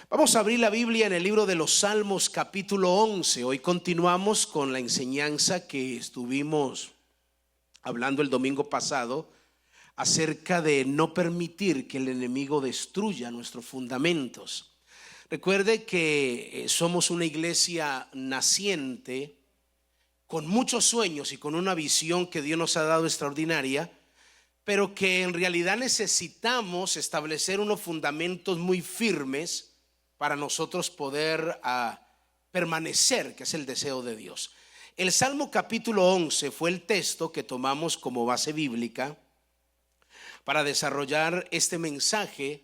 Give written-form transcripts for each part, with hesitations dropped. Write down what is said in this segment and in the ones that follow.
Vamos a abrir la Biblia en el libro de los Salmos capítulo 11. Hoy continuamos con la enseñanza que estuvimos hablando el domingo pasado acerca de no permitir que el enemigo destruya nuestros fundamentos. Recuerde que somos una iglesia naciente con muchos sueños y con una visión que Dios nos ha dado extraordinaria, pero que en realidad necesitamos establecer unos fundamentos muy firmes para nosotros poder permanecer, que es el deseo de Dios. El Salmo capítulo 11 fue el texto que tomamos como base bíblica para desarrollar este mensaje,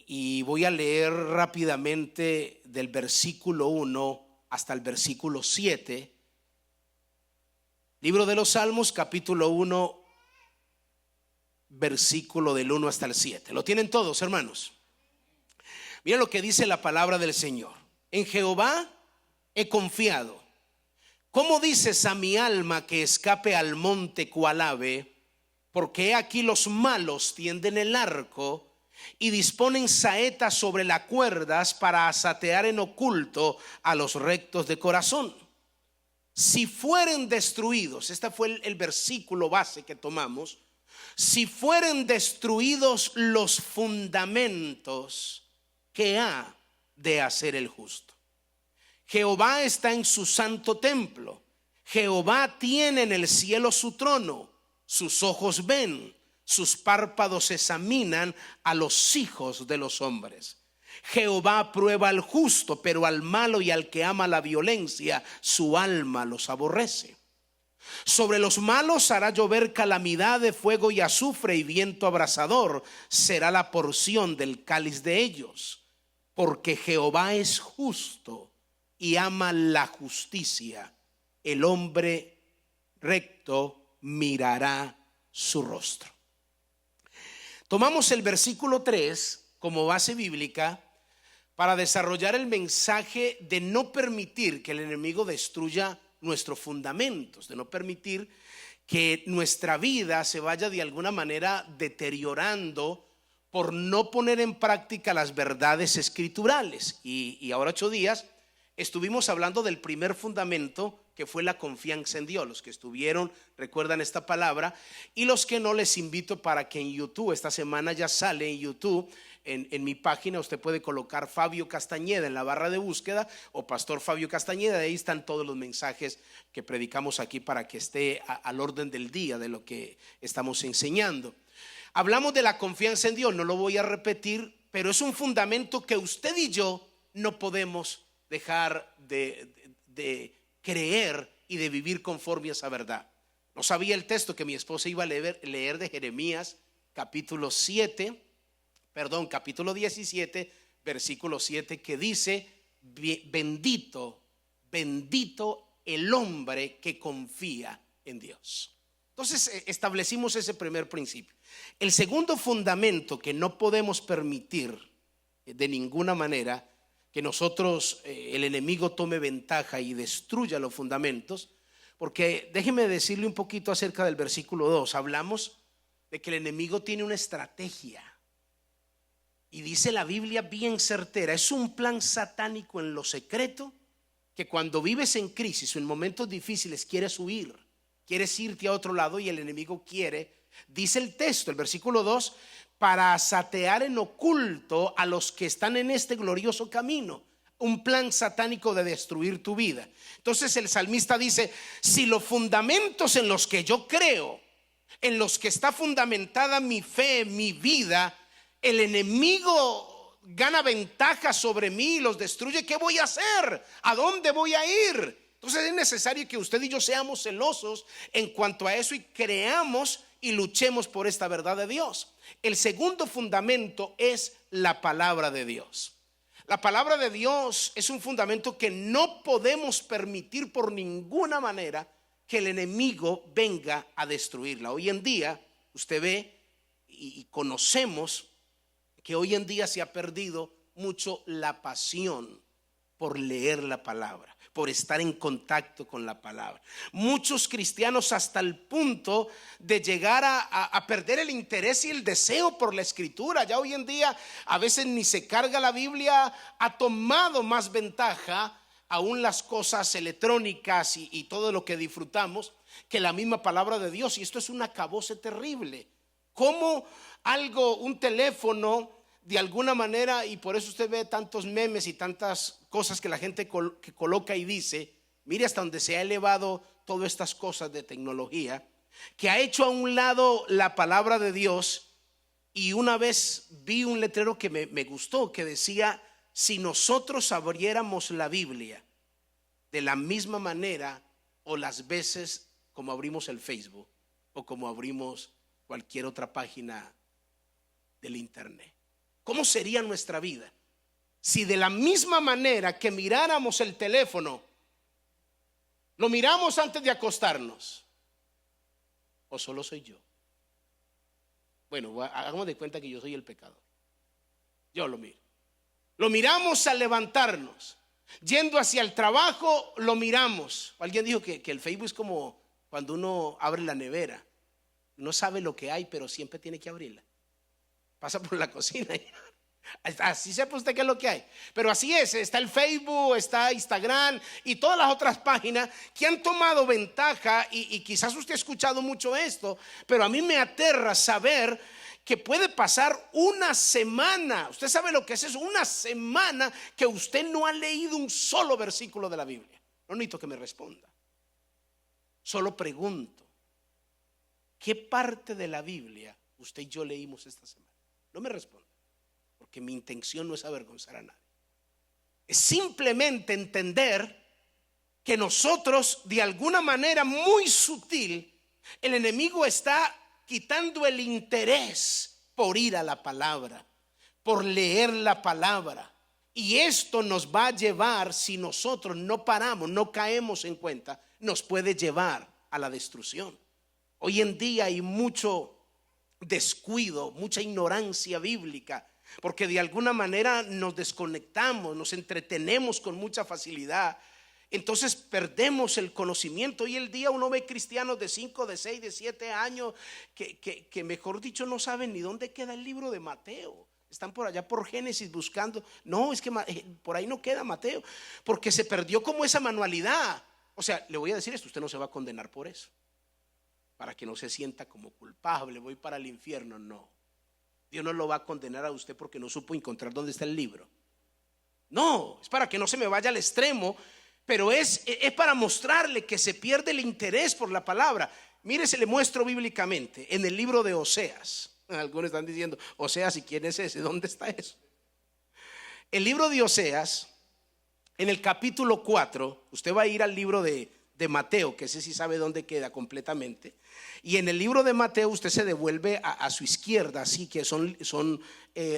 y voy a leer rápidamente del versículo 1 hasta el versículo 7. Libro de los Salmos capítulo 1, versículo del 1 hasta el 7. ¿Lo tienen todos, hermanos? Mira lo que dice la palabra del Señor. En Jehová he confiado. ¿Cómo dices a mi alma que escape al monte cual ave? Porque he aquí los malos tienden el arco y disponen saetas sobre las cuerdas para asatear en oculto a los rectos de corazón. Si fueren destruidos, este fue el versículo base que tomamos. Si fueren destruidos los fundamentos, ¿qué ha de hacer el justo? Jehová está en su santo templo. Jehová tiene en el cielo su trono. Sus ojos ven, sus párpados examinan a los hijos de los hombres. Jehová prueba al justo, pero al malo y al que ama la violencia, su alma los aborrece. Sobre los malos hará llover calamidad de fuego y azufre, y viento abrasador será la porción del cáliz de ellos. Porque Jehová es justo y ama la justicia. El hombre recto mirará su rostro. Tomamos el versículo 3 como base bíblica para desarrollar el mensaje de no permitir que el enemigo destruya nuestros fundamentos, de no permitir que nuestra vida se vaya de alguna manera deteriorando por no poner en práctica las verdades escriturales. Y ahora 8 días estuvimos hablando del primer fundamento, que fue la confianza en Dios. Los que estuvieron recuerdan esta palabra, y los que no, les invito para que en YouTube, esta semana ya sale en YouTube, en mi página usted puede colocar Fabio Castañeda en la barra de búsqueda, o Pastor Fabio Castañeda. De ahí están todos los mensajes que predicamos aquí para que esté al orden del día de lo que estamos enseñando. Hablamos de la confianza en Dios, no lo voy a repetir, pero es un fundamento que usted y yo no podemos dejar de creer y de vivir conforme a esa verdad. No sabía el texto que mi esposa iba a leer de Jeremías capítulo 17, versículo 7, que dice: bendito el hombre que confía en Dios. Entonces establecimos ese primer principio. El segundo fundamento que no podemos permitir de ninguna manera que nosotros, el enemigo tome ventaja y destruya los fundamentos, porque déjeme decirle un poquito acerca del versículo 2. Hablamos de que el enemigo tiene una estrategia, y dice la Biblia bien certera: es un plan satánico en lo secreto, que cuando vives en crisis o en momentos difíciles quieres huir, quieres irte a otro lado, y el enemigo quiere, dice el texto, el versículo 2, para asatear en oculto a los que están en este glorioso camino. Un plan satánico de destruir tu vida. Entonces el salmista dice: si los fundamentos en los que yo creo, en los que está fundamentada mi fe, mi vida, el enemigo gana ventaja sobre mí y los destruye, ¿qué voy a hacer? ¿A dónde voy a ir? Entonces es necesario que usted y yo seamos celosos en cuanto a eso y creamos y luchemos por esta verdad de Dios. El segundo fundamento es la palabra de Dios. La palabra de Dios es un fundamento que no podemos permitir por ninguna manera que el enemigo venga a destruirla. Hoy en día usted ve y conocemos que hoy en día se ha perdido mucho la pasión por leer la palabra, por estar en contacto con la palabra. Muchos cristianos hasta el punto de llegar a perder el interés y el deseo por la escritura. Ya hoy en día a veces ni se carga la Biblia, ha tomado más ventaja aún las cosas electrónicas y todo lo que disfrutamos que la misma palabra de Dios. Y esto es un acabose terrible. Como un teléfono, de alguna manera, y por eso usted ve tantos memes y tantas cosas que la gente que coloca y dice, mire hasta donde se ha elevado todas estas cosas de tecnología, que ha hecho a un lado la palabra de Dios. Y una vez vi un letrero que me gustó, que decía: si nosotros abriéramos la Biblia de la misma manera o las veces como abrimos el Facebook o como abrimos cualquier otra página del internet, ¿cómo sería nuestra vida si de la misma manera que miráramos el teléfono lo miramos antes de acostarnos? ¿O solo soy yo? Bueno, hagamos de cuenta que yo soy el pecador. Yo lo miro. Lo miramos al levantarnos, yendo hacia el trabajo, lo miramos. Alguien dijo que el Facebook es como cuando uno abre la nevera. No sabe lo que hay, pero siempre tiene que abrirla. Pasa por la cocina y así sepa usted qué es lo que hay. Pero así es, está el Facebook, está Instagram y todas las otras páginas que han tomado ventaja. Y quizás usted ha escuchado mucho esto, pero a mí me aterra saber que puede pasar una semana. Usted sabe lo que es eso, una semana que usted no ha leído un solo versículo de la Biblia. No necesito que me responda, solo pregunto: ¿qué parte de la Biblia usted y yo leímos esta semana? No me responda, porque mi intención no es avergonzar a nadie. Es simplemente entender que nosotros, de alguna manera muy sutil, el enemigo está quitando el interés por ir a la palabra, por leer la palabra. Y esto nos va a llevar, si nosotros no paramos, no caemos en cuenta, nos puede llevar a la destrucción. Hoy en día hay mucho descuido, mucha ignorancia bíblica, porque de alguna manera nos desconectamos, nos entretenemos con mucha facilidad. Entonces perdemos el conocimiento. Hoy el día uno ve cristianos de 5, de 6, de 7 años que mejor dicho no saben ni dónde queda el libro de Mateo. Están por allá por Génesis buscando. No, es que por ahí no queda Mateo, porque se perdió como esa manualidad. O sea, le voy a decir esto: usted no se va a condenar por eso, para que no se sienta como culpable, voy para el infierno. No, Dios no lo va a condenar a usted porque no supo encontrar dónde está el libro. No, es para que no se me vaya al extremo, pero es para mostrarle que se pierde el interés por la palabra. Mire, se le muestro bíblicamente en el libro de Oseas. Algunos están diciendo: Oseas, ¿y quién es ese? ¿Dónde está eso? El libro de Oseas, en el capítulo 4, usted va a ir al libro de Mateo, que ese sí sabe dónde queda completamente. Y en el libro de Mateo usted se devuelve a su izquierda, así que son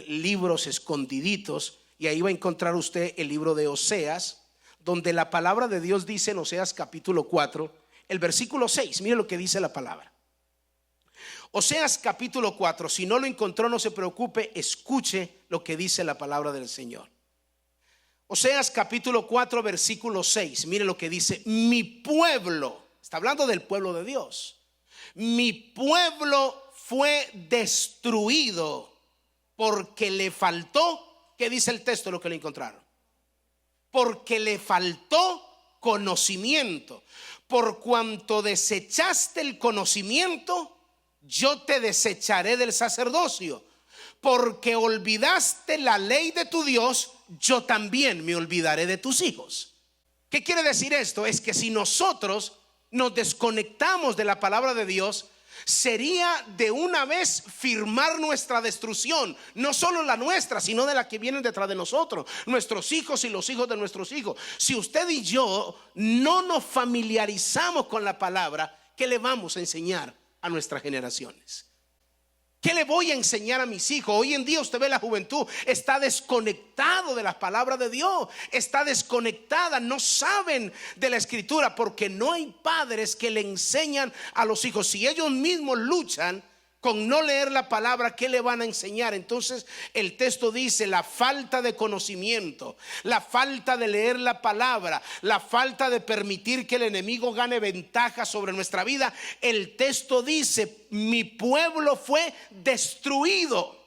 libros escondiditos, y ahí va a encontrar usted el libro de Oseas, donde la palabra de Dios dice en Oseas capítulo 4, el versículo 6. Mire lo que dice la palabra. Oseas capítulo 4, si no lo encontró no se preocupe, escuche lo que dice la palabra del Señor. Oseas capítulo 4 versículo 6, mire lo que dice: mi pueblo, está hablando del pueblo de Dios, mi pueblo fue destruido porque le faltó, ¿qué dice el texto? Lo que le encontraron: porque le faltó conocimiento. Por cuanto desechaste el conocimiento, yo te desecharé del sacerdocio. Porque olvidaste la ley de tu Dios, yo también me olvidaré de tus hijos. ¿Qué quiere decir esto? Es que si nosotros nos desconectamos de la palabra de Dios, sería de una vez firmar nuestra destrucción. No solo la nuestra, sino de la que vienen detrás de nosotros, nuestros hijos y los hijos de nuestros hijos. Si usted y yo no nos familiarizamos con la palabra, ¿qué le vamos a enseñar a nuestras generaciones? ¿Qué le voy a enseñar a mis hijos? Hoy en día usted ve la juventud está desconectado de la palabra de Dios, está desconectada, no saben de la escritura porque no hay padres que le enseñan a los hijos. Si ellos mismos luchan con no leer la palabra, ¿qué le van a enseñar? Entonces el texto dice: la falta de conocimiento, la falta de leer la palabra, la falta de permitir que el enemigo gane ventaja sobre nuestra vida. El texto dice: mi pueblo fue destruido.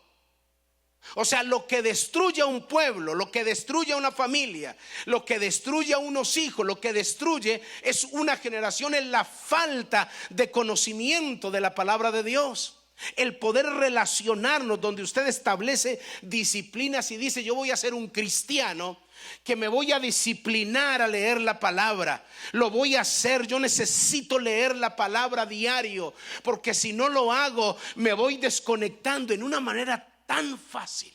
O sea, lo que destruye a un pueblo, lo que destruye a una familia, lo que destruye a unos hijos, lo que destruye es una generación, en la falta de conocimiento de la palabra de Dios. El poder relacionarnos, donde usted establece disciplinas y dice: yo voy a ser un cristiano que me voy a disciplinar a leer la palabra. Lo voy a hacer, yo necesito leer la palabra diario, porque si no lo hago me voy desconectando en una manera tan fácil.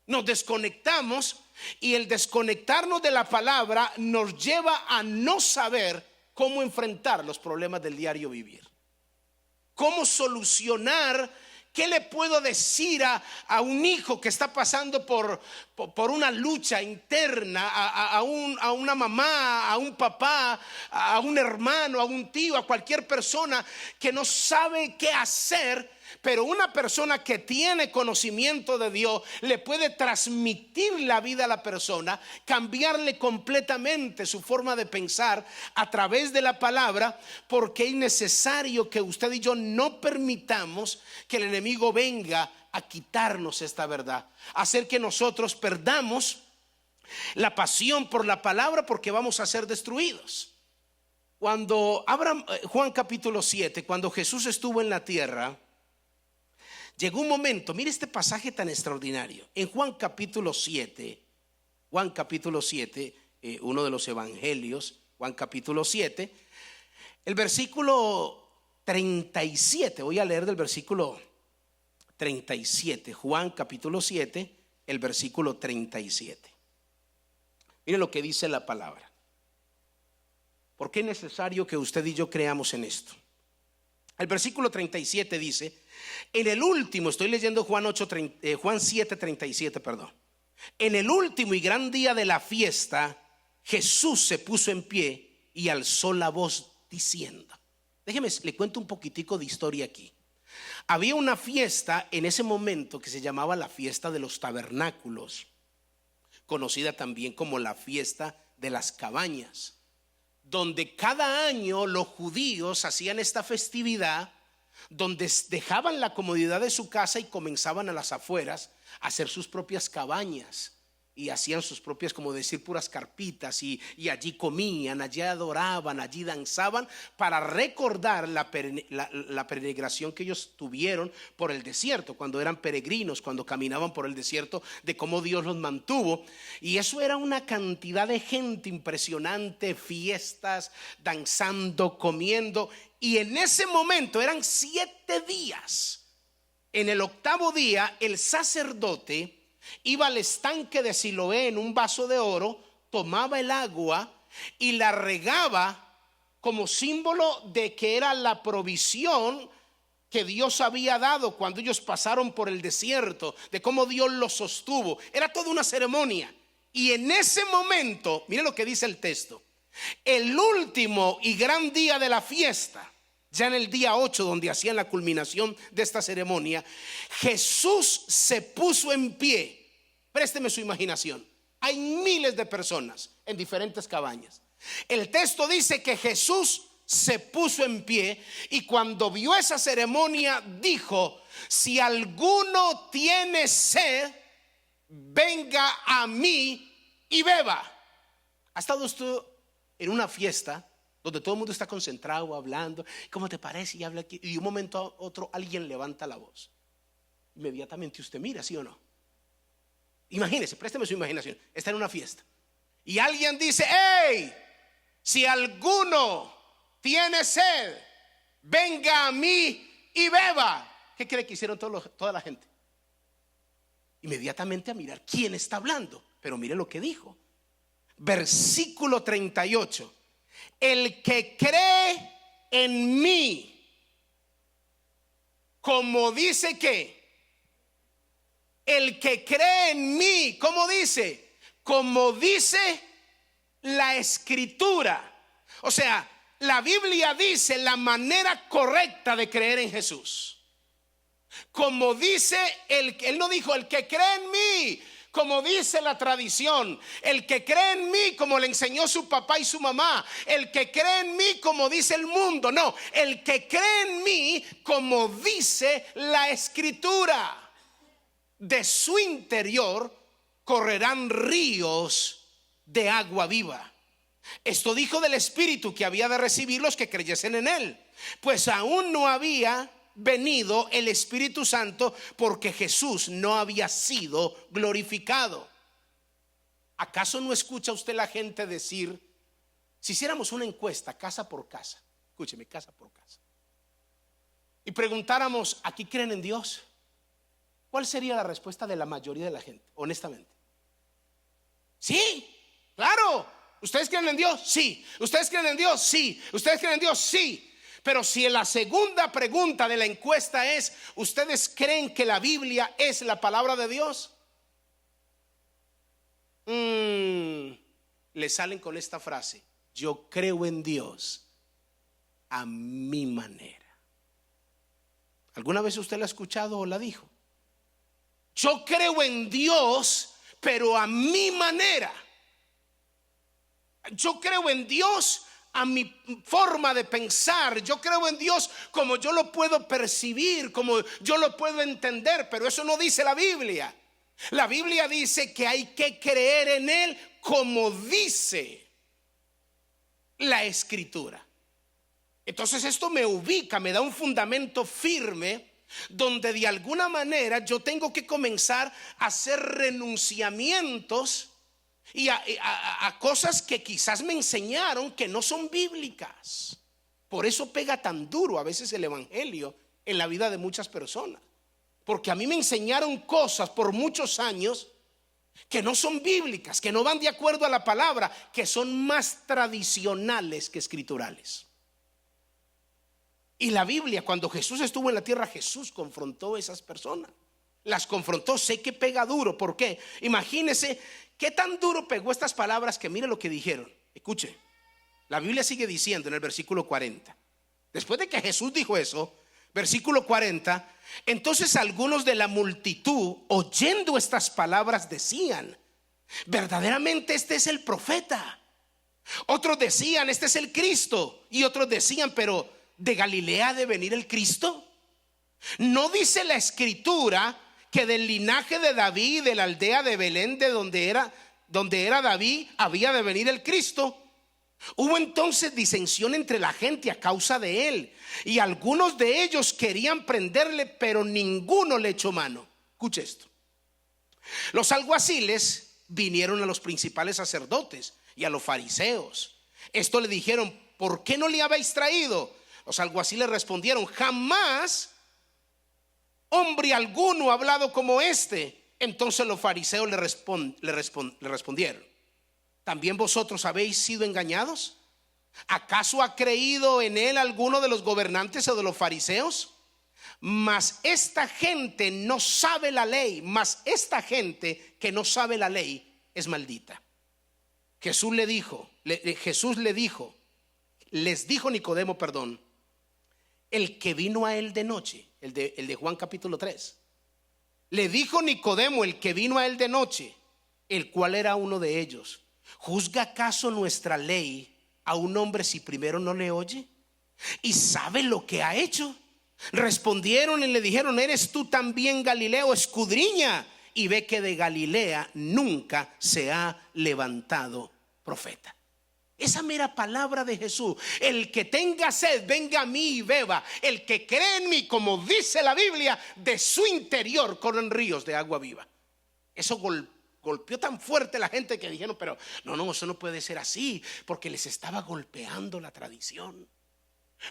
Nos desconectamos, y el desconectarnos de la palabra nos lleva a no saber cómo enfrentar los problemas del diario vivir, cómo solucionar. ¿Qué le puedo decir a un hijo que está pasando por una lucha interna, a una mamá, a un papá, a un hermano, a un tío, a cualquier persona que no sabe qué hacer? Pero una persona que tiene conocimiento de Dios le puede transmitir la vida a la persona, cambiarle completamente su forma de pensar a través de la palabra, porque es necesario que usted y yo no permitamos que el enemigo venga a quitarnos esta verdad, hacer que nosotros perdamos la pasión por la palabra, porque vamos a ser destruidos. Cuando Juan capítulo 7, cuando Jesús estuvo en la tierra, llegó un momento, mire este pasaje tan extraordinario, en Juan capítulo 7, uno de los evangelios, Juan capítulo 7, el versículo 37, voy a leer del versículo 37, Juan capítulo 7, el versículo 37. Mire lo que dice la palabra. ¿Por qué es necesario que usted y yo creamos en esto? El versículo 37 dice: en el último, estoy leyendo Juan 7:37, perdón. En el último y gran día de la fiesta, Jesús se puso en pie y alzó la voz diciendo. Déjeme, le cuento un poquitico de historia aquí. Había una fiesta en ese momento que se llamaba la fiesta de los tabernáculos, conocida también como la fiesta de las cabañas, donde cada año los judíos hacían esta festividad, donde dejaban la comodidad de su casa y comenzaban a las afueras a hacer sus propias cabañas, y hacían sus propias, como decir, puras carpitas, y allí comían, allí adoraban, allí danzaban, para recordar la peregrinación que ellos tuvieron por el desierto, cuando eran peregrinos, cuando caminaban por el desierto, de cómo Dios los mantuvo. Y eso era una cantidad de gente impresionante, fiestas, danzando, comiendo. Y en ese momento eran 7 días. En el 8º día el sacerdote iba al estanque de Siloé en un vaso de oro, tomaba el agua y la regaba como símbolo de que era la provisión que Dios había dado cuando ellos pasaron por el desierto, de cómo Dios los sostuvo. Era toda una ceremonia. Y en ese momento, mire lo que dice el texto: el último y gran día de la fiesta, ya en el día 8, donde hacían la culminación de esta ceremonia, Jesús se puso en pie. Présteme su imaginación. Hay miles de personas en diferentes cabañas. El texto dice que Jesús se puso en pie, y cuando vio esa ceremonia dijo: si alguno tiene sed, venga a mí y beba. ¿Ha estado usted en una fiesta donde todo el mundo está concentrado hablando? ¿Cómo te parece? Y habla aquí, y de un momento a otro alguien levanta la voz. Inmediatamente usted mira, ¿sí o no? Imagínese, présteme su imaginación. Está en una fiesta y alguien dice: hey, si alguno tiene sed, venga a mí y beba. ¿Qué cree que hicieron toda la gente? Inmediatamente a mirar quién está hablando. Pero mire lo que dijo. Versículo 38. El que cree en mí, como dice que el que cree en mí, ¿cómo dice? Como dice la escritura. O sea, la Biblia dice la manera correcta de creer en Jesús. Como dice él no dijo el que cree en mí, como dice la tradición, el que cree en mí como le enseñó su papá y su mamá, el que cree en mí como dice el mundo. No, el que cree en mí como dice la Escritura. De su interior correrán ríos de agua viva. Esto dijo del Espíritu que había de recibir los que creyesen en él, pues aún no había venido el Espíritu Santo, porque Jesús no había sido glorificado. ¿Acaso no escucha usted la gente decir, si hiciéramos una encuesta casa por casa, escúcheme, casa por casa, y preguntáramos, ¿aquí creen en Dios? ¿Cuál sería la respuesta de la mayoría de la gente, honestamente? Sí, claro. ¿Ustedes creen en Dios? Sí. ¿Ustedes creen en Dios? Sí. ¿Ustedes creen en Dios? Sí. Pero si en la segunda pregunta de la encuesta es, ¿ustedes creen que la Biblia es la palabra de Dios? Le salen con esta frase: yo creo en Dios a mi manera. ¿Alguna vez usted la ha escuchado o la dijo? Yo creo en Dios, pero a mi manera. Yo creo en Dios a mi forma de pensar. Yo creo en Dios como yo lo puedo percibir, como yo lo puedo entender. Pero eso no dice la Biblia. La Biblia dice que hay que creer en Él como dice la Escritura. Entonces esto me ubica, me da un fundamento firme, donde de alguna manera yo tengo que comenzar a hacer renunciamientos y a cosas que quizás me enseñaron que no son bíblicas. Por eso pega tan duro a veces el evangelio en la vida de muchas personas, porque a mí me enseñaron cosas por muchos años que no son bíblicas, que no van de acuerdo a la palabra, que son más tradicionales que escriturales. Y la Biblia, cuando Jesús estuvo en la tierra, Jesús confrontó a esas personas. Las confrontó. Sé que pega duro. ¿Por qué? Imagínese qué tan duro pegó estas palabras, que mire lo que dijeron. Escuche, la Biblia sigue diciendo en el versículo 40. Después de que Jesús dijo eso, versículo 40, entonces algunos de la multitud, oyendo estas palabras, decían, verdaderamente este es el profeta. Otros decían, este es el Cristo. Y otros decían, pero ¿de Galilea ha de venir el Cristo? ¿No dice la Escritura que del linaje de David, de la aldea de Belén, de donde era David, había de venir el Cristo? Hubo entonces disensión entre la gente a causa de él, y algunos de ellos querían prenderle, pero ninguno le echó mano. Escuche esto. Los alguaciles vinieron a los principales sacerdotes y a los fariseos. Esto le dijeron, ¿por qué no le habéis traído? Los alguaciles respondieron, jamás hombre alguno ha hablado como este. Entonces los fariseos le respondieron, ¿también vosotros habéis sido engañados? ¿Acaso ha creído en él alguno de los gobernantes o de los fariseos? Mas esta gente no sabe la ley. Mas esta gente que no sabe la ley es maldita. Jesús les dijo Nicodemo, el que vino a él de noche, el de Juan capítulo 3. Le dijo Nicodemo, el que vino a él de noche, el cual era uno de ellos, ¿juzga acaso nuestra ley a un hombre si primero no le oye? ¿Y sabe lo que ha hecho? Respondieron y le dijeron, ¿eres tú también Galileo? Escudriña y ve que de Galilea nunca se ha levantado profeta. Esa mera palabra de Jesús, el que tenga sed, venga a mí y beba. El que cree en mí, como dice la Biblia, de su interior corren ríos de agua viva. Eso golpeó tan fuerte a la gente que dijeron, pero no, eso no puede ser así, porque les estaba golpeando la tradición,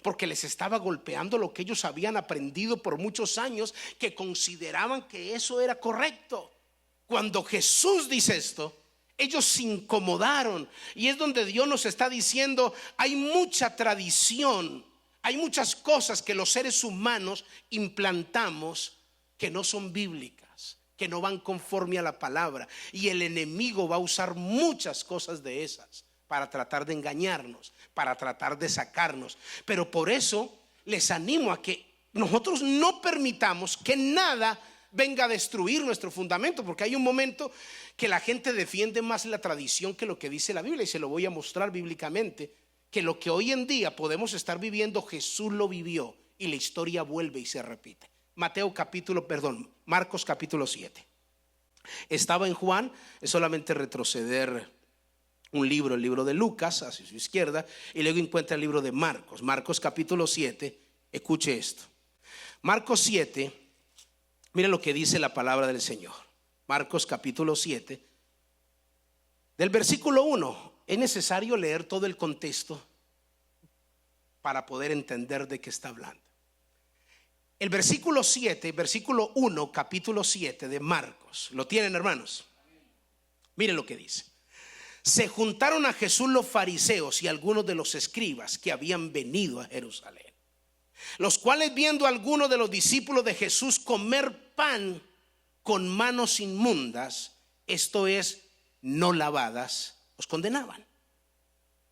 porque les estaba golpeando lo que ellos habían aprendido por muchos años, que consideraban que eso era correcto. Cuando Jesús dice esto, ellos se incomodaron, y es donde Dios nos está diciendo, hay mucha tradición, hay muchas cosas que los seres humanos implantamos que no son bíblicas, que no van conforme a la palabra, y el enemigo va a usar muchas cosas de esas para tratar de engañarnos, para tratar de sacarnos. Pero por eso les animo a que nosotros no permitamos que nada venga a destruir nuestro fundamento, porque hay un momento que la gente defiende más la tradición que lo que dice la Biblia, y se lo voy a mostrar bíblicamente, que lo que hoy en día podemos estar viviendo, Jesús lo vivió y la historia vuelve y se repite. Marcos capítulo 7. Estaba en Juan, es solamente retroceder un libro, el libro de Lucas hacia su izquierda, y luego encuentra el libro de Marcos. Marcos capítulo 7, escuche esto. Marcos 7, mire lo que dice la palabra del Señor. Marcos capítulo 7, del versículo 1. Es necesario leer todo el contexto para poder entender de qué está hablando. El versículo 7, versículo 1, capítulo 7 de Marcos. ¿Lo tienen, hermanos? Miren lo que dice. Se juntaron a Jesús los fariseos y algunos de los escribas que habían venido a Jerusalén, los cuales, viendo a algunos de los discípulos de Jesús comer pan con manos inmundas, esto es, no lavadas, los condenaban.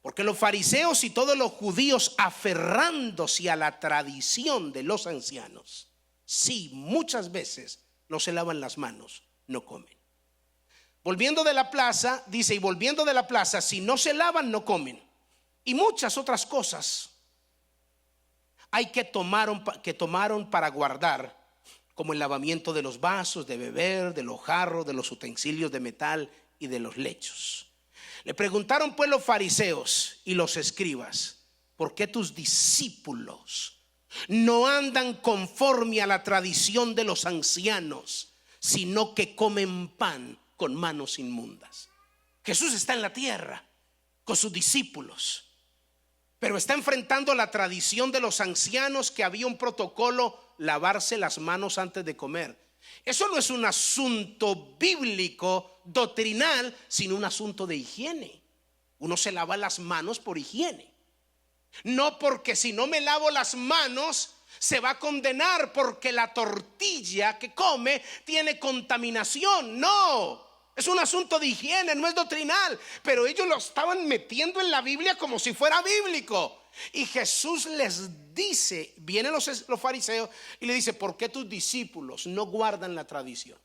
Porque los fariseos y todos los judíos, aferrándose a la tradición de los ancianos, sí, muchas veces no se lavan las manos, no comen. Volviendo de la plaza, dice, y volviendo de la plaza, si no se lavan, no comen. Y muchas otras cosas hay que tomaron para guardar, como el lavamiento de los vasos de beber, de los jarros, de los utensilios de metal y de los lechos. Le preguntaron pues los fariseos y los escribas: ¿por qué tus discípulos no andan conforme a la tradición de los ancianos, sino que comen pan con manos inmundas? Jesús está en la tierra con sus discípulos, pero está enfrentando la tradición de los ancianos, que había un protocolo, lavarse las manos antes de comer. Eso no es un asunto bíblico, doctrinal, sino un asunto de higiene. Uno se lava las manos por higiene, no porque si no me lavo las manos se va a condenar porque la tortilla que come tiene contaminación. No, es un asunto de higiene, no es doctrinal. Pero ellos lo estaban metiendo en la Biblia como si fuera bíblico. Y Jesús les dice, vienen los fariseos y le dice: ¿por qué tus discípulos no guardan la tradición?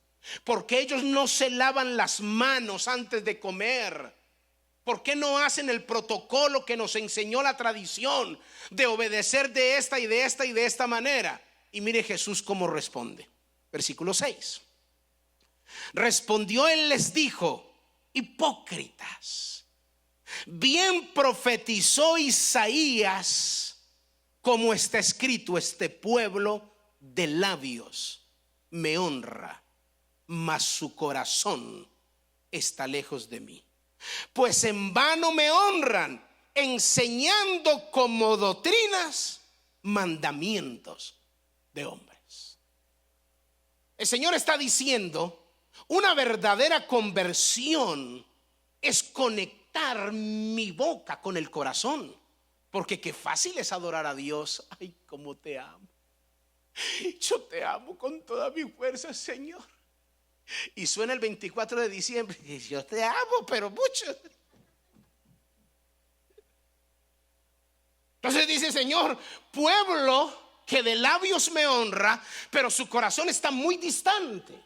¿Por qué ellos no se lavan las manos antes de comer? ¿Por qué no hacen el protocolo que nos enseñó la tradición de obedecer de esta y de esta y de esta manera? Y mire Jesús cómo responde. Versículo 6. Respondió él, les dijo: hipócritas, bien profetizó Isaías, como está escrito: este pueblo de labios me honra, mas su corazón está lejos de mí. Pues en vano me honran, enseñando como doctrinas mandamientos de hombres. El Señor está diciendo: una verdadera conversión es conectar mi boca con el corazón. Porque qué fácil es adorar a Dios. Ay, cómo te amo. Yo te amo con toda mi fuerza, Señor. Y suena el 24 de diciembre. Yo te amo, pero mucho. Entonces dice: Señor, pueblo que de labios me honra, pero su corazón está muy distante.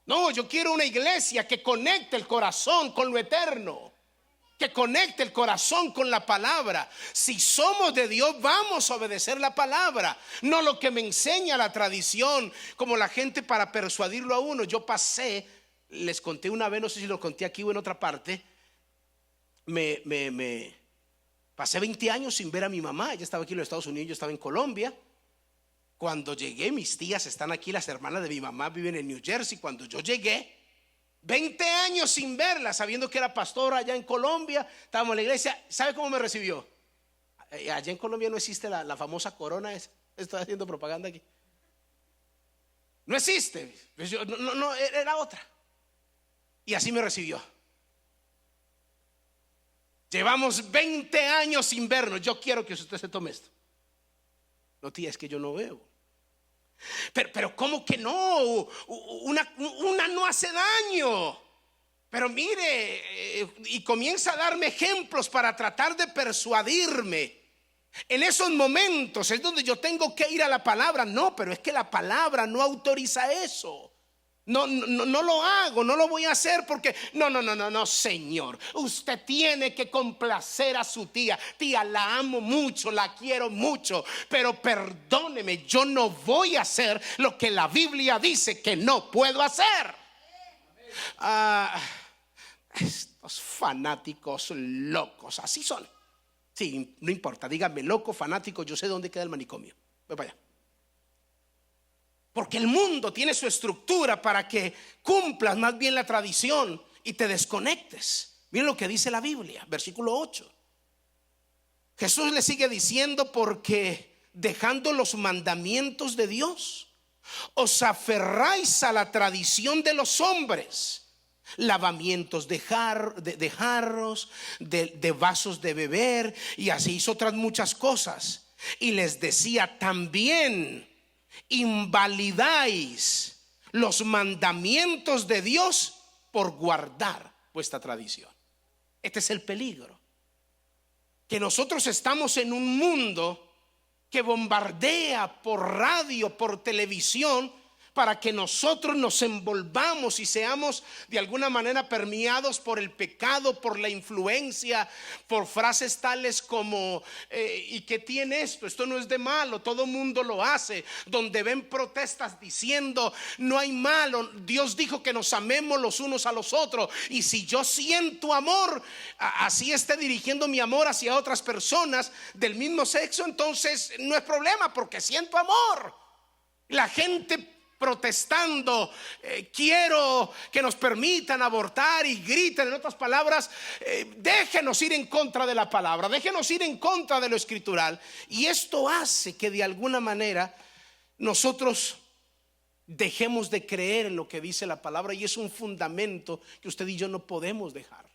No, yo quiero una iglesia que conecte el corazón con lo eterno, que conecte el corazón con la palabra. Si somos de Dios, vamos a obedecer la palabra, no lo que me enseña la tradición, como la gente para persuadirlo a uno. Yo pasé, les conté una vez, no sé si lo conté aquí o en otra parte, me pasé 20 años sin ver a mi mamá. Ella estaba aquí en los Estados Unidos, yo estaba en Colombia. Cuando llegué, mis tías están aquí, las hermanas de mi mamá viven en New Jersey. Cuando yo llegué, 20 años sin verla, sabiendo que era pastora allá en Colombia, estábamos en la iglesia. ¿Sabe cómo me recibió? Allá en Colombia no existe la famosa corona esa. Estoy haciendo propaganda aquí. No existe. No, era otra. Y así me recibió. Llevamos 20 años sin vernos. Yo quiero que usted se tome esto. No, tía, es que yo no veo. Pero ¿cómo que no? Una no hace daño. Pero mire, y comienza a darme ejemplos para tratar de persuadirme. En esos momentos es donde yo tengo que ir a la palabra. No, pero es que la palabra no autoriza eso. No lo hago, no lo voy a hacer porque no, Señor, usted tiene que complacer a su tía. Tía, la amo mucho, la quiero mucho, pero perdóneme, yo no voy a hacer lo que la Biblia dice que no puedo hacer. Estos fanáticos locos, así son. Sí, no importa, dígame loco, fanático, yo sé dónde queda el manicomio. Voy para allá. Porque el mundo tiene su estructura para que cumplas más bien la tradición y te desconectes. Miren lo que dice la Biblia, versículo 8. Jesús le sigue diciendo: porque dejando los mandamientos de Dios, os aferráis a la tradición de los hombres, lavamientos de jarros, de vasos de beber, y así hizo otras muchas cosas. Y les decía: también invalidáis los mandamientos de Dios por guardar vuestra tradición. Este es el peligro, que nosotros estamos en un mundo que bombardea por radio, por televisión, para que nosotros nos envolvamos y seamos de alguna manera permeados por el pecado, por la influencia, por frases tales como ¿y qué tiene esto? Esto no es de malo, todo mundo lo hace. Donde ven protestas diciendo: no hay malo, Dios dijo que nos amemos los unos a los otros, y si yo siento amor, así esté dirigiendo mi amor hacia otras personas del mismo sexo, entonces no es problema porque siento amor. La gente protestando, quiero que nos permitan abortar, y gritan, en otras palabras, déjenos ir en contra de la palabra, déjenos ir en contra de lo escritural. Y esto hace que de alguna manera nosotros dejemos de creer en lo que dice la palabra, y es un fundamento que usted y yo no podemos dejar.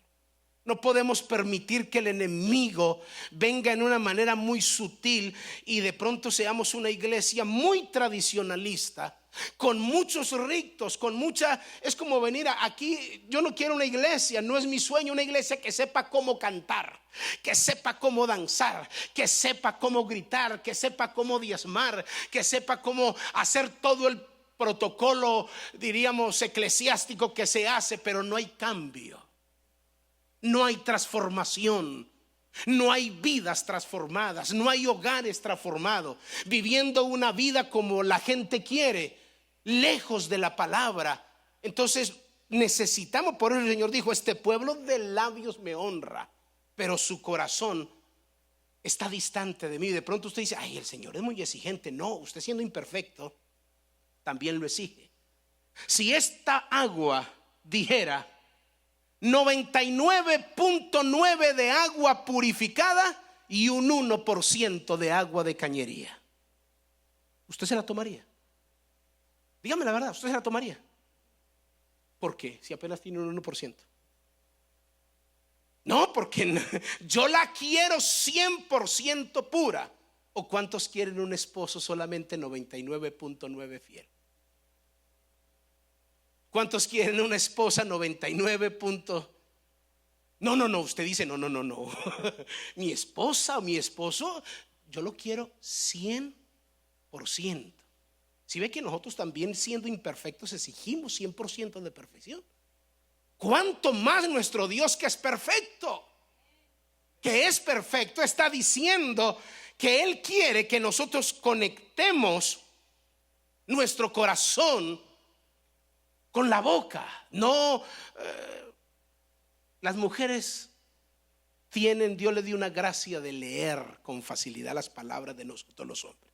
No podemos permitir que el enemigo venga en una manera muy sutil y de pronto seamos una iglesia muy tradicionalista, con muchos ritos, con mucha... Es como venir aquí. Yo no quiero una iglesia, no es mi sueño una iglesia que sepa cómo cantar, que sepa cómo danzar, que sepa cómo gritar, que sepa cómo diezmar, que sepa cómo hacer todo el protocolo, diríamos, eclesiástico que se hace, pero no hay cambio. No hay transformación, no hay vidas transformadas, no hay hogares transformados, viviendo una vida como la gente quiere, lejos de la palabra. Entonces necesitamos, por eso el Señor dijo: este pueblo de labios me honra, pero su corazón está distante de mí. De pronto usted dice: ay, el Señor es muy exigente. No, usted siendo imperfecto también lo exige. Si esta agua dijera 99.9 de agua purificada y un 1% de agua de cañería, ¿usted se la tomaría? Dígame la verdad, ¿usted se la tomaría? ¿Por qué? Si apenas tiene un 1%. No, porque yo la quiero 100% pura. ¿O cuántos quieren un esposo solamente 99.9 fiel? ¿Cuántos quieren una esposa 99? No, usted dice: no. Mi esposa o mi esposo, yo lo quiero 100%. Si ve que nosotros también, siendo imperfectos, exigimos 100% de perfección, ¿cuánto más nuestro Dios, que es perfecto? Que es perfecto, está diciendo que Él quiere que nosotros conectemos nuestro corazón con la boca. No, las mujeres tienen, Dios le dio una gracia de leer con facilidad las palabras de nosotros los hombres.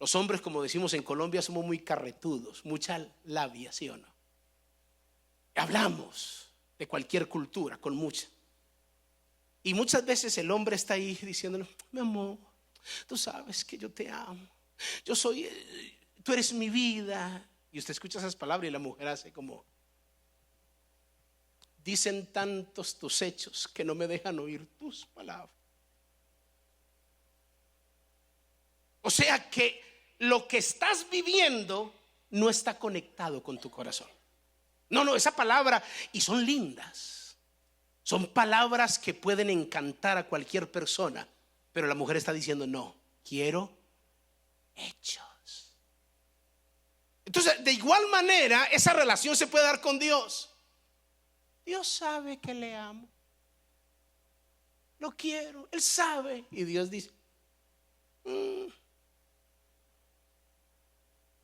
Los hombres, como decimos en Colombia, somos muy carretudos, mucha labia, ¿sí o no? Hablamos de cualquier cultura con mucha. Y muchas veces el hombre está ahí diciéndole: mi amor, tú sabes que yo te amo, yo soy, tú eres mi vida. Y usted escucha esas palabras y la mujer hace como: dicen tantos tus hechos que no me dejan oír tus palabras. O sea que lo que estás viviendo no está conectado con tu corazón. No, esa palabra, y son lindas, son palabras que pueden encantar a cualquier persona, Pero la mujer está diciendo, no, quiero hechos. Entonces, de igual manera, esa relación se puede dar con Dios. Dios sabe que le amo, lo quiero, Él sabe. Y Dios dice,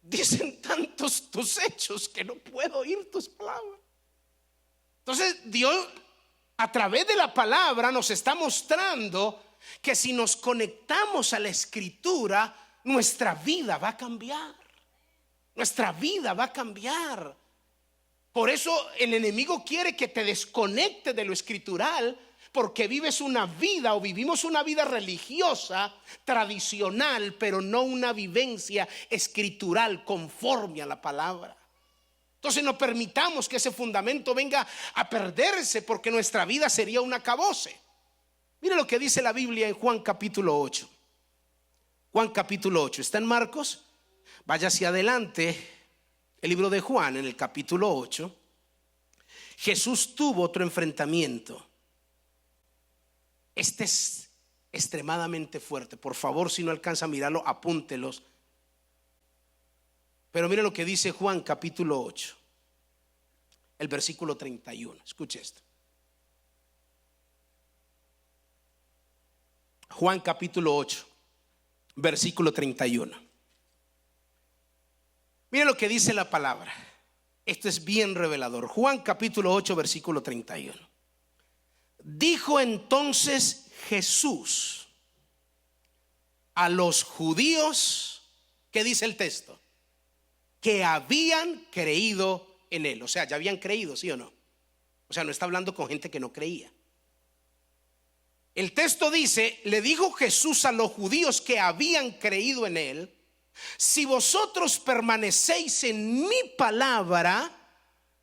dicen tantos tus hechos que no puedo oír tus palabras. Entonces Dios, a través de la palabra, nos está mostrando que si nos conectamos a la Escritura, nuestra vida va a cambiar. Nuestra vida va a cambiar. Por eso el enemigo quiere que te desconectes de lo escritural, porque vives una vida o vivimos una vida religiosa, tradicional, pero no una vivencia escritural conforme a la palabra. Entonces no permitamos que ese fundamento venga a perderse, porque nuestra vida sería un acabose. Mire lo que dice la Biblia en Juan capítulo 8. Juan capítulo 8, está en Marcos. Vaya hacia adelante el libro de Juan, en el capítulo 8. Jesús tuvo otro enfrentamiento. Este es extremadamente fuerte. Por favor, si no alcanza a mirarlo, apúntelos. Pero mire lo que dice Juan capítulo 8, el versículo 31. Escuche esto. Juan capítulo 8, versículo 31. Mire lo que dice la palabra. Esto es bien revelador. Juan capítulo 8, versículo 31. Dijo entonces Jesús a los judíos, ¿qué dice el texto? Que habían creído en él. O sea, ya habían creído, ¿sí o no? O sea, no está hablando con gente que no creía. El texto dice, le dijo Jesús a los judíos que habían creído en él: si vosotros permanecéis en mi palabra,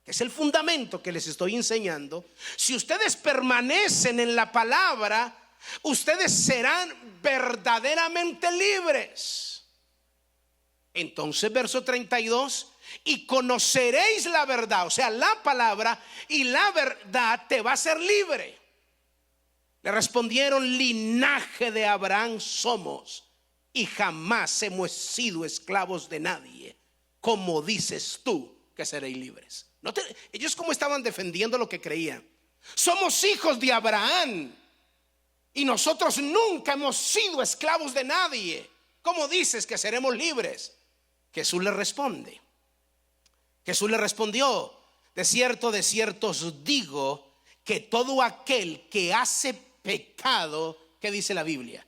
que es el fundamento que les estoy enseñando, si ustedes permanecen en la palabra, ustedes serán verdaderamente libres. Entonces, verso 32, y conoceréis la verdad, o sea, la palabra, y la verdad te va a hacer libre. Le respondieron: linaje de Abraham somos, y jamás hemos sido esclavos de nadie. ¿Cómo dices tú que seréis libres? Ellos como estaban defendiendo lo que creían. Somos hijos de Abraham y nosotros nunca hemos sido esclavos de nadie. ¿Cómo dices que seremos libres? Jesús le responde. Jesús le respondió: de cierto os digo que todo aquel que hace pecado, ¿qué dice la Biblia?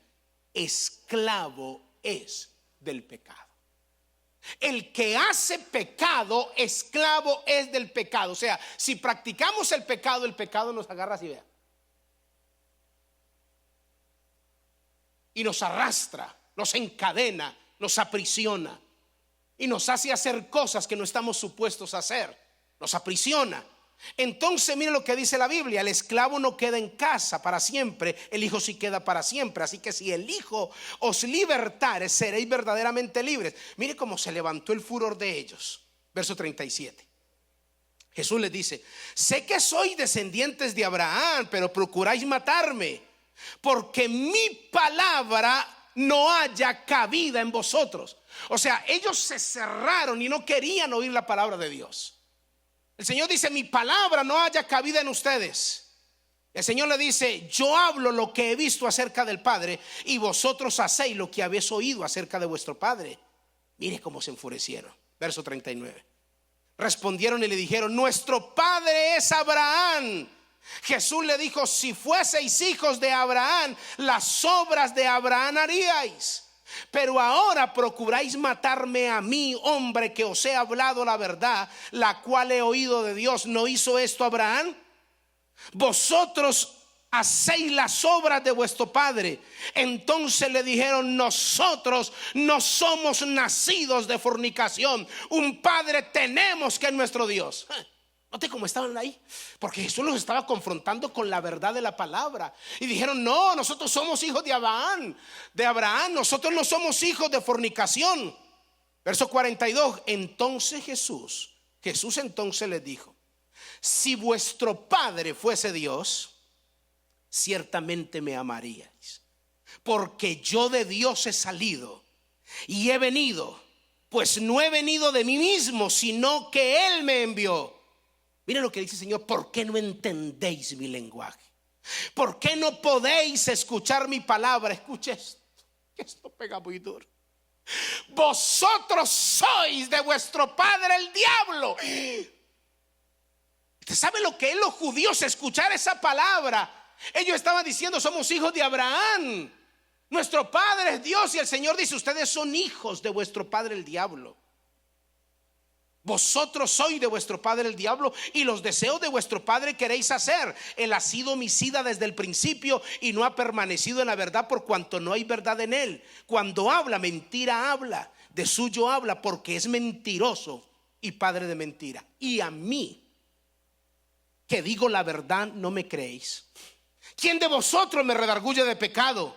Esclavo es del pecado. El que hace pecado, esclavo es del pecado. O sea, si practicamos el pecado nos agarra así, vea, y nos arrastra, nos encadena, nos aprisiona y nos hace hacer cosas que no estamos supuestos a hacer. Nos aprisiona. Entonces mire lo que dice la Biblia: el esclavo no queda en casa para siempre, el hijo sí queda para siempre. Así que si el hijo os libertare, seréis verdaderamente libres. Mire cómo se levantó el furor de ellos. Verso 37. Jesús les dice: sé que sois descendientes de Abraham, pero procuráis matarme, porque mi palabra no haya cabida en vosotros. O sea, ellos se cerraron y no querían oír la palabra de Dios. El Señor dice: mi palabra no haya cabida en ustedes. El Señor le dice: yo hablo lo que he visto acerca del Padre, y vosotros hacéis lo que habéis oído acerca de vuestro Padre. Mire cómo se enfurecieron. Verso 39. Respondieron y le dijeron: nuestro padre es Abraham. Jesús le dijo: si fueseis hijos de Abraham, las obras de Abraham haríais. Pero ahora procuráis matarme a mí, hombre que os he hablado la verdad, la cual he oído de Dios. ¿No hizo esto Abraham? Vosotros hacéis las obras de vuestro padre. Entonces le dijeron: nosotros no somos nacidos de fornicación, un padre tenemos que es nuestro Dios. Note cómo estaban ahí, porque Jesús los estaba confrontando con la verdad de la palabra. Y dijeron: no, nosotros somos hijos de Abraham, nosotros no somos hijos de fornicación. Verso 42. Entonces Jesús entonces les dijo: si vuestro padre fuese Dios, ciertamente me amaríais, porque yo de Dios he salido y he venido, pues no he venido de mí mismo, sino que Él me envió. Miren lo que dice el Señor: ¿por qué no entendéis mi lenguaje? ¿Por qué no podéis escuchar mi palabra? Escuche esto, esto pega muy duro. Vosotros sois de vuestro padre el diablo. ¿Usted sabe lo que es los judíos escuchar esa palabra? Ellos estaban diciendo: somos hijos de Abraham, nuestro padre es Dios. Y el Señor dice: ustedes son hijos de vuestro padre el diablo. Vosotros sois de vuestro padre el diablo, y los deseos de vuestro padre queréis hacer. Él ha sido homicida desde el principio y no ha permanecido en la verdad, por cuanto no hay verdad en él. Cuando habla, mentira habla, de suyo habla, porque es mentiroso y padre de mentira. Y a mí, que digo la verdad, no me creéis. ¿Quién de vosotros me redarguye de pecado?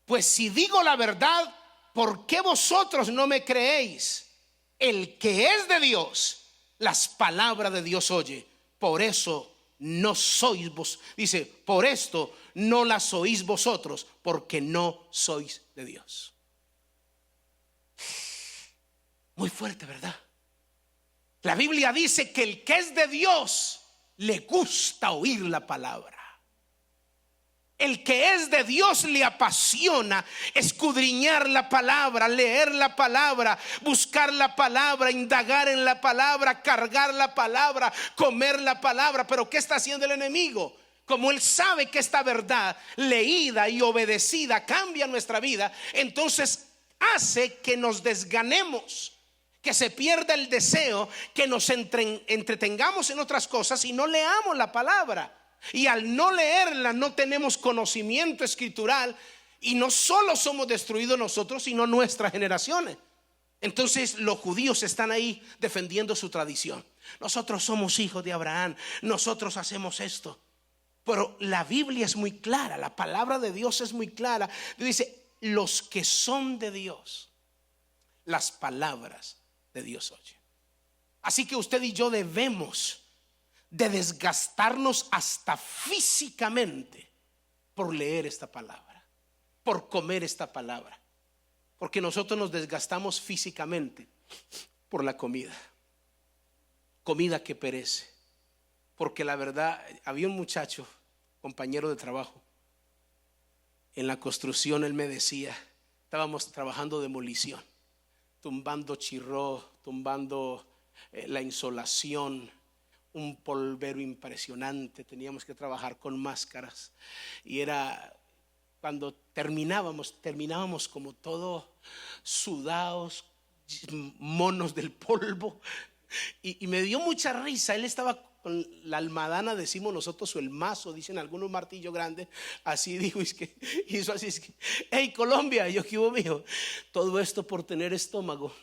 Pues si digo la verdad, ¿por qué vosotros no me creéis? El que es de Dios, las palabras de Dios oye. Por eso no sois vos, dice, por esto no las oís vosotros, porque no sois de Dios. Muy fuerte, ¿verdad? La Biblia dice que el que es de Dios le gusta oír la palabra. El que es de Dios le apasiona escudriñar la palabra, leer la palabra, buscar la palabra, indagar en la palabra, cargar la palabra, comer la palabra. Pero ¿qué está haciendo el enemigo? Como él sabe que esta verdad leída y obedecida cambia nuestra vida, entonces hace que nos desganemos, que se pierda el deseo, que nos entretengamos en otras cosas y no leamos la palabra. Y al no leerla no tenemos conocimiento escritural, y no solo somos destruidos nosotros, sino nuestras generaciones. Entonces los judíos están ahí defendiendo su tradición. Nosotros somos hijos de Abraham, nosotros hacemos esto. Pero la Biblia es muy clara, la palabra de Dios es muy clara. Dice: los que son de Dios, las palabras de Dios oyen. Así que usted y yo debemos de desgastarnos hasta físicamente por leer esta palabra, por comer esta palabra, porque nosotros nos desgastamos físicamente por la comida que perece. Porque la verdad, había un muchacho, compañero de trabajo en la construcción, él me decía, estábamos trabajando demolición, tumbando chirró, tumbando la insolación, un polvero impresionante, teníamos que trabajar con máscaras, y era cuando terminábamos como todo sudados, monos del polvo, y me dio mucha risa. Él estaba con la almadana, decimos nosotros, o el mazo, dicen algunos, martillo grande, así dijo, es que hizo así, es que: hey Colombia, yo qué hubo, mijo, todo esto por tener estómago.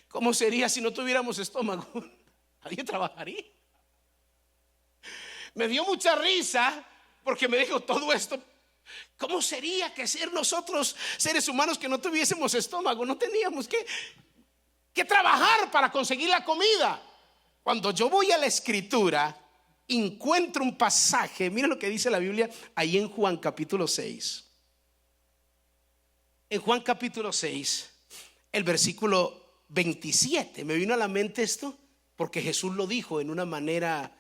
¿Cómo sería si no tuviéramos estómago? Nadie trabajaría. Me dio mucha risa porque me dijo: todo esto, ¿cómo sería que ser nosotros seres humanos que no tuviésemos estómago? No teníamos que trabajar para conseguir la comida. Cuando yo voy a la escritura, encuentro un pasaje. Miren lo que dice la Biblia ahí en Juan capítulo 6. En Juan capítulo 6, el versículo 27, me vino a la mente esto porque Jesús lo dijo en una manera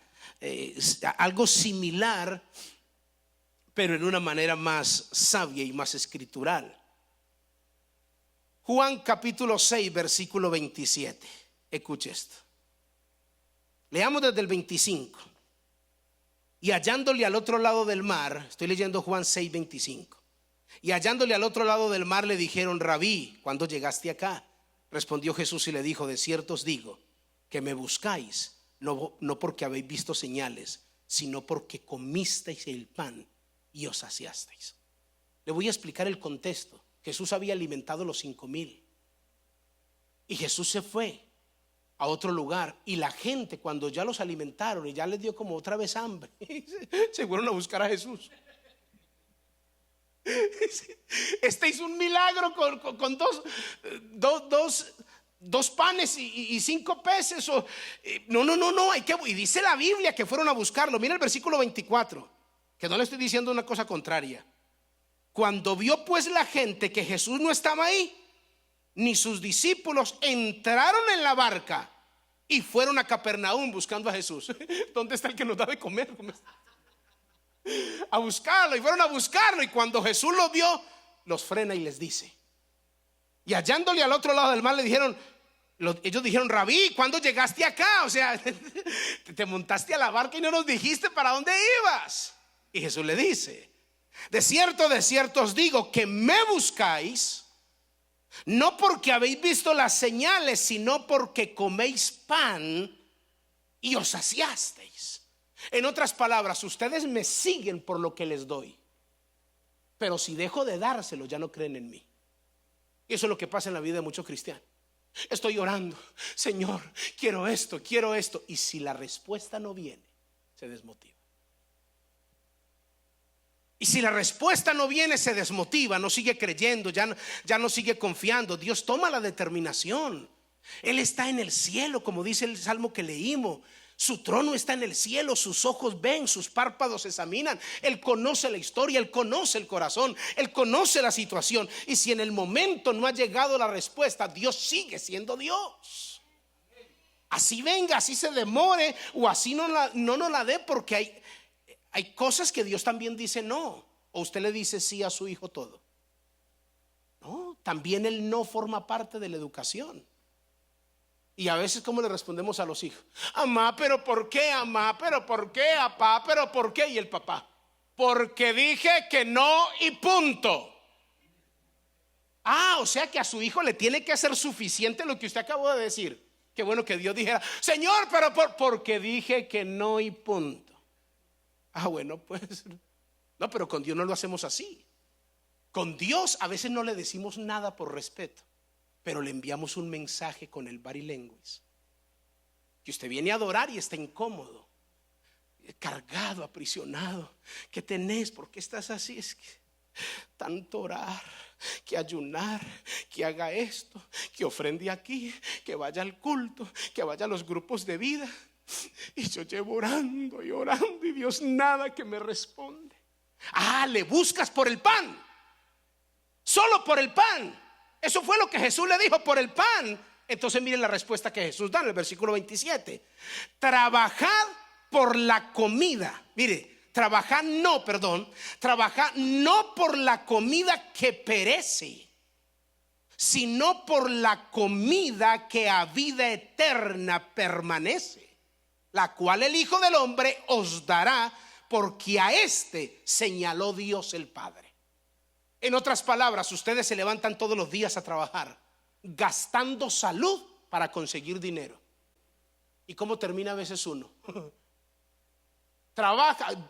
algo similar, pero en una manera más sabia y más escritural. Juan capítulo 6, versículo 27. Escuche esto. Leamos desde el 25. Y hallándole al otro lado del mar, estoy leyendo Juan 6, 25. Y hallándole al otro lado del mar le dijeron: Rabí, ¿cuándo llegaste acá? Respondió Jesús y le dijo: de cierto os digo que me buscáis, no porque habéis visto señales, sino porque comisteis el pan y os saciasteis. Le voy a explicar el contexto. Jesús había alimentado los 5,000, y Jesús se fue a otro lugar, y la gente, cuando ya los alimentaron y ya les dio como otra vez hambre, se fueron a buscar a Jesús. Este hizo un milagro con dos panes y 5 peces. No, hay que, y dice la Biblia que fueron a buscarlo. Mira el versículo 24. que no le estoy diciendo una cosa contraria. Cuando vio pues la gente que Jesús no estaba ahí, ni sus discípulos, entraron en la barca y fueron a Capernaum buscando a Jesús. ¿Dónde está el que nos da de comer? A buscarlo, y fueron a buscarlo, y cuando Jesús los vio, los frena y les dice, y hallándole al otro lado del mar le dijeron, ellos dijeron: Rabí, ¿cuándo llegaste acá? O sea, te montaste a la barca y no nos dijiste para dónde ibas. Y Jesús le dice: de cierto os digo que me buscáis, no porque habéis visto las señales, sino porque coméis pan y os saciasteis. En otras palabras, ustedes me siguen por lo que les doy, pero si dejo de dárselo, ya no creen en mí. Y eso es lo que pasa en la vida de muchos cristianos. Estoy orando: Señor, quiero esto, quiero esto. Y si la respuesta no viene, se desmotiva. Y si la respuesta no viene, se desmotiva, no sigue creyendo, ya no sigue confiando. Dios toma la determinación. Él está en el cielo, como dice el salmo que leímos. Su trono está en el cielo, sus ojos ven, sus párpados examinan. Él conoce la historia, Él conoce el corazón, Él conoce la situación. Y si en el momento no ha llegado la respuesta, Dios sigue siendo Dios. Así venga, así se demore, o así no nos la dé, porque hay cosas que Dios también dice no. O usted le dice sí a su hijo todo. No, también el no forma parte de la educación. Y a veces, ¿cómo le respondemos a los hijos? Amá, pero ¿por qué? Amá, pero ¿por qué? Apá, pero ¿por qué? Y el papá: porque dije que no y punto. O sea que a su hijo le tiene que hacer suficiente lo que usted acabó de decir. Qué bueno que Dios dijera: Señor, pero porque dije que no y punto. Bueno, pues no, pero con Dios no lo hacemos así. Con Dios a veces no le decimos nada por respeto, pero le enviamos un mensaje con el barilenguis, que usted viene a adorar y está incómodo, cargado, aprisionado. ¿Qué tenés? ¿Por qué estás así? Es que tanto orar, que ayunar, que haga esto, que ofrende aquí, que vaya al culto, que vaya a los grupos de vida. Y yo llevo orando y orando y Dios nada que me responde. Le buscas por el pan, solo por el pan. Eso fue lo que Jesús le dijo: por el pan. Entonces miren la respuesta que Jesús da en el versículo 27. Trabajad por la comida. Mire, trabajad no por la comida que perece, sino por la comida que a vida eterna permanece, la cual el Hijo del Hombre os dará, porque a este señaló Dios el Padre. En otras palabras, ustedes se levantan todos los días a trabajar, gastando salud para conseguir dinero. ¿Y cómo termina a veces uno?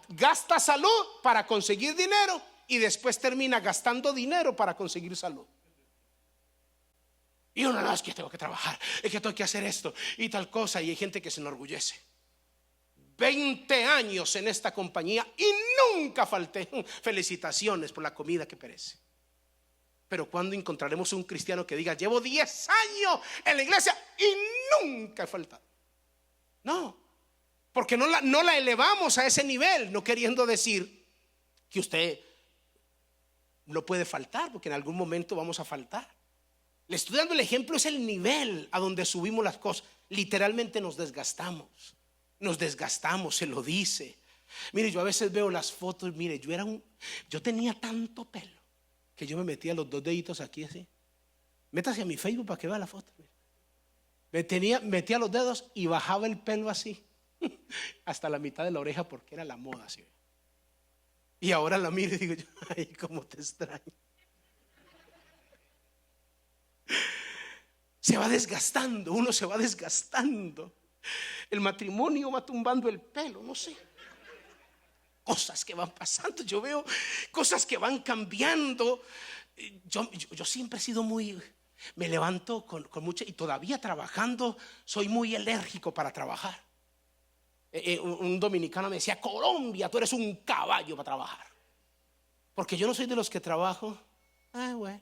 Gasta salud para conseguir dinero y después termina gastando dinero para conseguir salud. Y uno: no, es que tengo que trabajar, es que tengo que hacer esto y tal cosa. Y hay gente que se enorgullece: 20 años en esta compañía y nunca falté. Felicitaciones por la comida que perece. Pero ¿cuándo encontraremos un cristiano que diga: llevo 10 años en la iglesia y nunca he faltado? No, porque no la elevamos a ese nivel, no queriendo decir que usted no puede faltar, porque en algún momento vamos a faltar. Le estoy dando el ejemplo, es el nivel a donde subimos las cosas. Literalmente nos desgastamos, se lo dice. Mire, yo a veces veo las fotos. Mire, yo tenía tanto pelo que yo me metía los 2 deditos aquí así. Métase a mi Facebook para que vea la foto. Metía los dedos y bajaba el pelo así hasta la mitad de la oreja, porque era la moda así. Y ahora la miro y digo yo: ay, cómo te extraño. Se va desgastando, uno se va desgastando. El matrimonio va tumbando el pelo, no sé. Cosas que van pasando, yo veo cosas que van cambiando. Yo siempre he sido me levanto con mucha, y todavía trabajando soy muy alérgico para trabajar. Un dominicano me decía: Colombia, tú eres un caballo para trabajar. Porque yo no soy de los que trabajo. Bueno,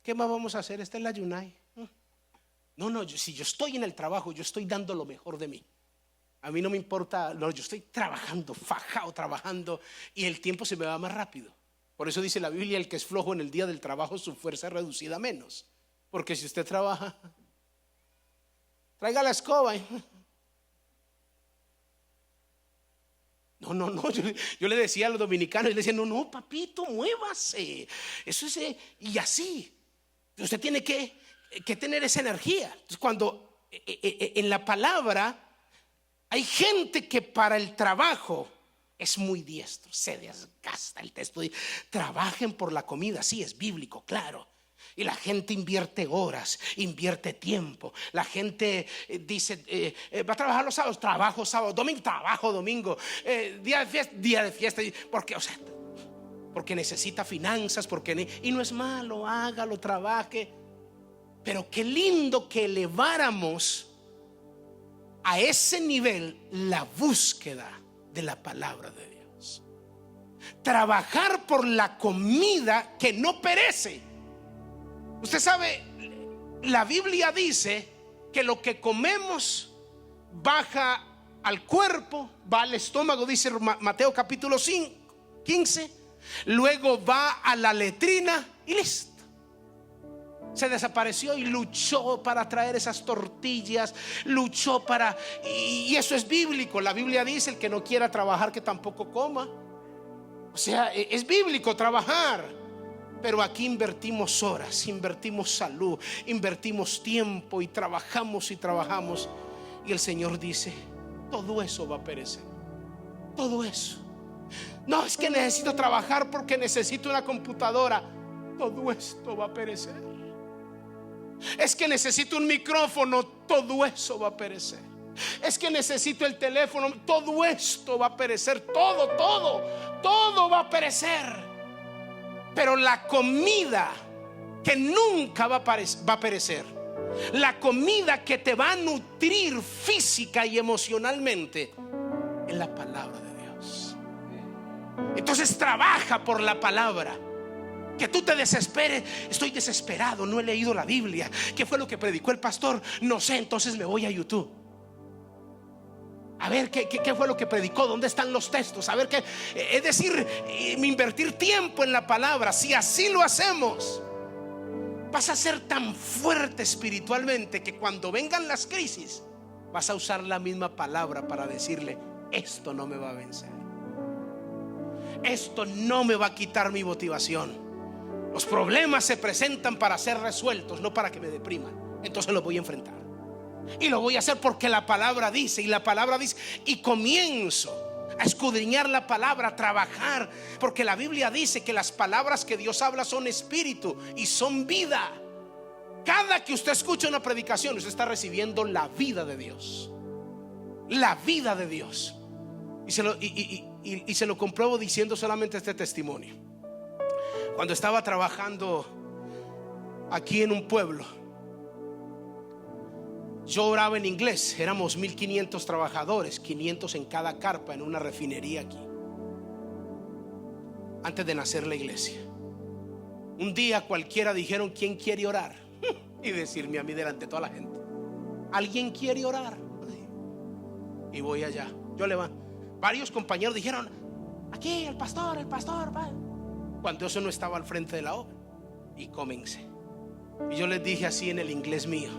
¿qué más vamos a hacer? Esta es la Yunay. No, si yo estoy en el trabajo, yo estoy dando lo mejor de mí. A mí no me importa, no, yo estoy trabajando, fajado, trabajando, y el tiempo se me va más rápido. Por eso dice la Biblia, el que es flojo en el día del trabajo, su fuerza es reducida a menos. Porque si usted trabaja, traiga la escoba. No, yo le decía a los dominicanos, y le decía, no, papito, muévase. Eso es, y así. Usted tiene que tener esa energía. Entonces, cuando en la palabra hay gente que para el trabajo es muy diestro, se desgasta. El texto dice, trabajen por la comida. Sí, es bíblico, claro. Y la gente invierte horas, invierte tiempo. La gente dice, va a trabajar los sábados, trabajo sábado, domingo, trabajo domingo, día de fiesta. Porque necesita finanzas, y no es malo, hágalo, trabaje. Pero qué lindo que eleváramos a ese nivel la búsqueda de la palabra de Dios. Trabajar por la comida que no perece. Usted sabe, la Biblia dice que lo que comemos baja al cuerpo, va al estómago, dice Mateo capítulo 15, luego va a la letrina y listo. Se desapareció y luchó para traer esas tortillas, luchó para, y eso es bíblico. La Biblia dice, el que no quiera trabajar, que tampoco coma. O sea, es bíblico trabajar. Pero aquí invertimos horas, invertimos salud, invertimos tiempo y trabajamos. Y el Señor dice, todo eso va a perecer. Todo eso. No, es que necesito trabajar porque necesito una computadora. Todo esto va a perecer. Es que necesito un micrófono. Todo eso va a perecer. Es que necesito el teléfono. Todo esto va a perecer. Todo va a perecer. Pero la comida que nunca va a perecer, la comida que te va a nutrir física y emocionalmente, es la palabra de Dios. Entonces trabaja por la palabra. Que tú te desesperes, estoy desesperado, no he leído la Biblia. ¿Qué fue lo que predicó el pastor? No sé, entonces me voy a YouTube. A ver qué fue lo que predicó, dónde están los textos, a ver qué, es decir, invertir tiempo en la palabra. Si así lo hacemos, vas a ser tan fuerte espiritualmente que cuando vengan las crisis, vas a usar la misma palabra para decirle, esto no me va a vencer, esto no me va a quitar mi motivación. Los problemas se presentan para ser resueltos, no para que me depriman. Entonces los voy a enfrentar. Y lo voy a hacer porque la palabra dice. Y la palabra dice, y comienzo a escudriñar la palabra, a trabajar, porque la Biblia dice que las palabras que Dios habla son espíritu y son vida. Cada que usted escucha una predicación, usted está recibiendo la vida de Dios. La vida de Dios. Y se lo compruebo diciendo solamente este testimonio. Cuando estaba trabajando aquí en un pueblo, yo oraba en inglés. Éramos 1500 trabajadores, 500 en cada carpa en una refinería aquí, antes de nacer la iglesia. Un día cualquiera dijeron, ¿quién quiere orar? Y decirme a mí delante de toda la gente, ¿alguien quiere orar? Y voy allá, yo levanto. Varios compañeros dijeron, aquí el pastor cuando eso no estaba al frente de la obra. Y comencé. Y yo les dije así en el inglés mío,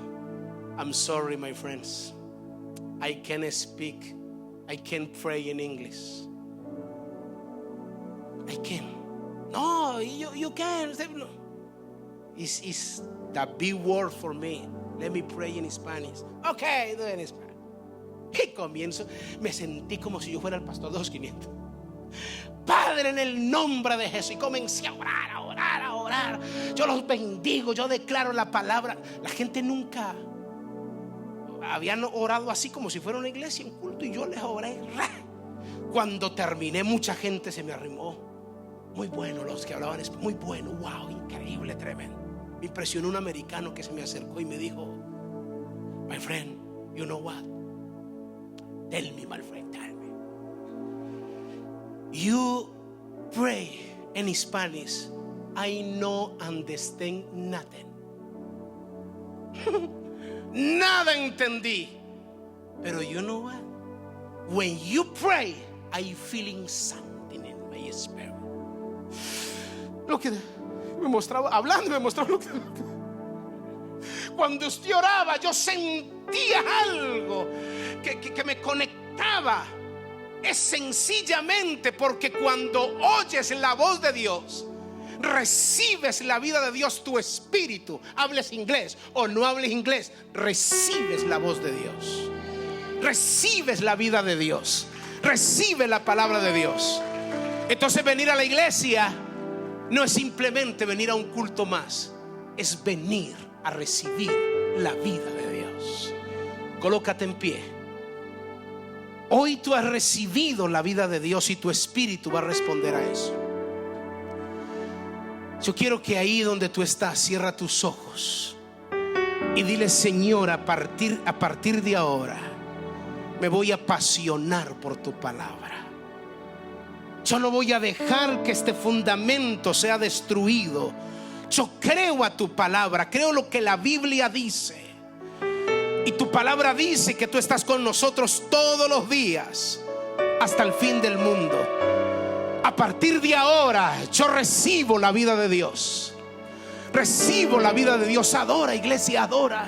I'm sorry, my friends, I can't speak, I can't pray in English. I can't. No, you can. No. It's the big word for me. Let me pray in Spanish. Okay, do it in Spanish. Y comienzo, me sentí como si yo fuera el pastor de los 500. Padre, en el nombre de Jesús. Y comencé a orar. Yo los bendigo, yo declaro la palabra. La gente nunca habían orado así, como si fuera una iglesia, un culto. Y yo les oré. Cuando terminé, mucha gente se me arrimó. Muy bueno los que hablaban español. Muy bueno, wow, increíble, tremendo. Me impresionó un americano que se me acercó y me dijo, my friend, you know what? Tell me, my friend, tell me. You pray in Spanish. I no understand nothing. Nada entendí. Pero you know what? when you pray, I feeling something in my spirit. Lo que me mostraba, hablando, me mostraba lo que cuando usted oraba, yo sentía algo que me conectaba. Es sencillamente porque cuando oyes la voz de Dios, recibes la vida de Dios. Tu espíritu, hables inglés o no hables inglés, recibes la voz de Dios, recibes la vida de Dios, recibes la palabra de Dios. Entonces venir a la iglesia no es simplemente venir a un culto más, es venir a recibir la vida de Dios. Colócate en pie. Hoy tú has recibido la vida de Dios y tu espíritu va a responder a eso. Yo quiero que ahí donde tú estás, cierra tus ojos y dile: Señor, a partir de ahora me voy a apasionar por tu palabra. Yo no voy a dejar que este fundamento sea destruido. Yo creo a tu palabra, creo lo que la Biblia dice. Y tu palabra dice que tú estás con nosotros todos los días hasta el fin del mundo. A partir de ahora yo recibo la vida de Dios. Recibo la vida de Dios. Adora, iglesia, adora.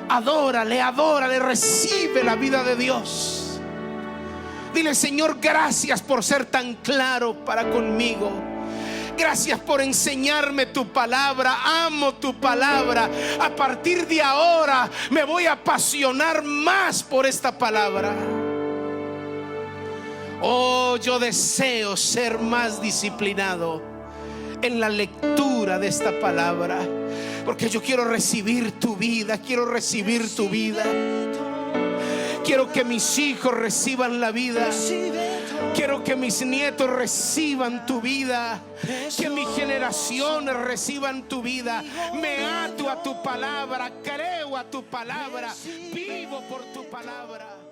Adórale, recibe la vida de Dios. Dile: Señor, gracias por ser tan claro para conmigo. Gracias por enseñarme tu palabra. Amo tu palabra. A partir de ahora me voy a apasionar más por esta palabra. Oh, yo deseo ser más disciplinado en la lectura de esta palabra, porque yo quiero recibir tu vida. Quiero recibir tu vida. Quiero que mis hijos reciban la vida. Quiero que mis nietos reciban tu vida. Que mis generaciones reciban tu vida. Me ato a tu palabra, creo a tu palabra, vivo por tu palabra.